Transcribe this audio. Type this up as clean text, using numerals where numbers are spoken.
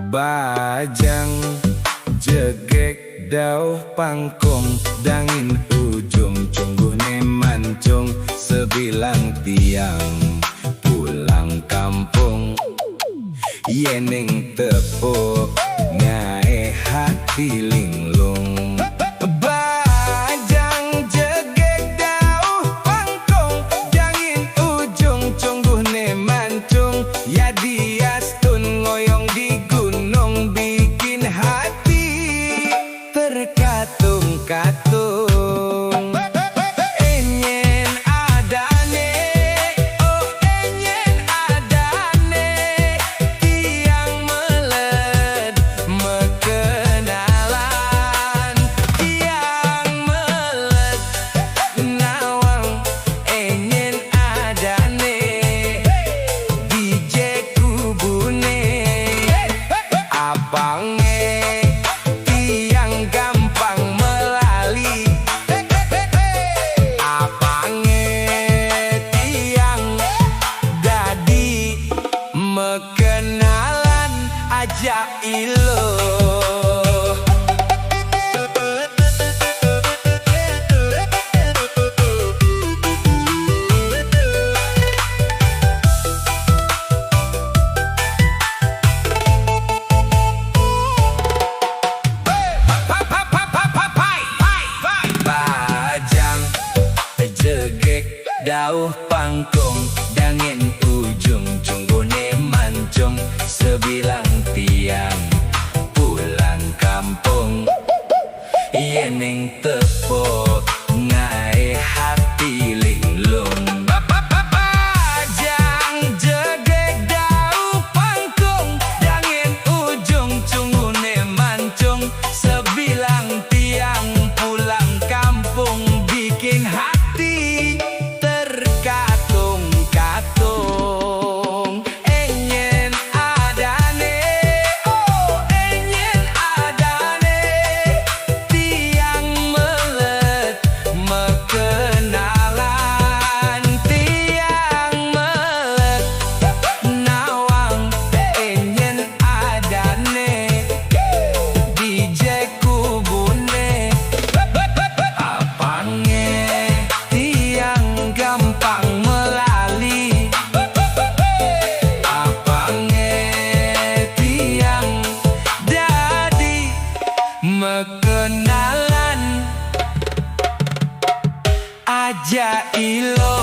Bajang jegek dauh pangkong dangin ujung cungguhne mancung sebilang tiang pulang kampung yeneng tepuk ngae hati linglung. Bajang jegek dauh pangkong dangin ujung cungguhne mancung ya diastun ngoyong di gunung bikin hati terkatung-katung. Enyen adane, oh enyen adane, tiang meled mekenalan, tiang meled nawang enyen adane, DJ kubune abange tiang gampang melali, abange tiang dadi mekenalan aja ilo. Bajang jegek dauh pangkong dangin ujung cunggune mancung sebilang tiang pulang kampung yeneng tepuk ngae hati linglung. Bajang jegek dauh pangkong dangin ujung cunggune mancung sebilang tiang pulang kampung bikin hati terkatung-katung. Enyen adane, oh enyen adane, tiang meled mekenalan, tiang meled nawang enyen adane, DJ kubune abange tiang gampang melali, abange tiang dadi mekenalan aja ilo.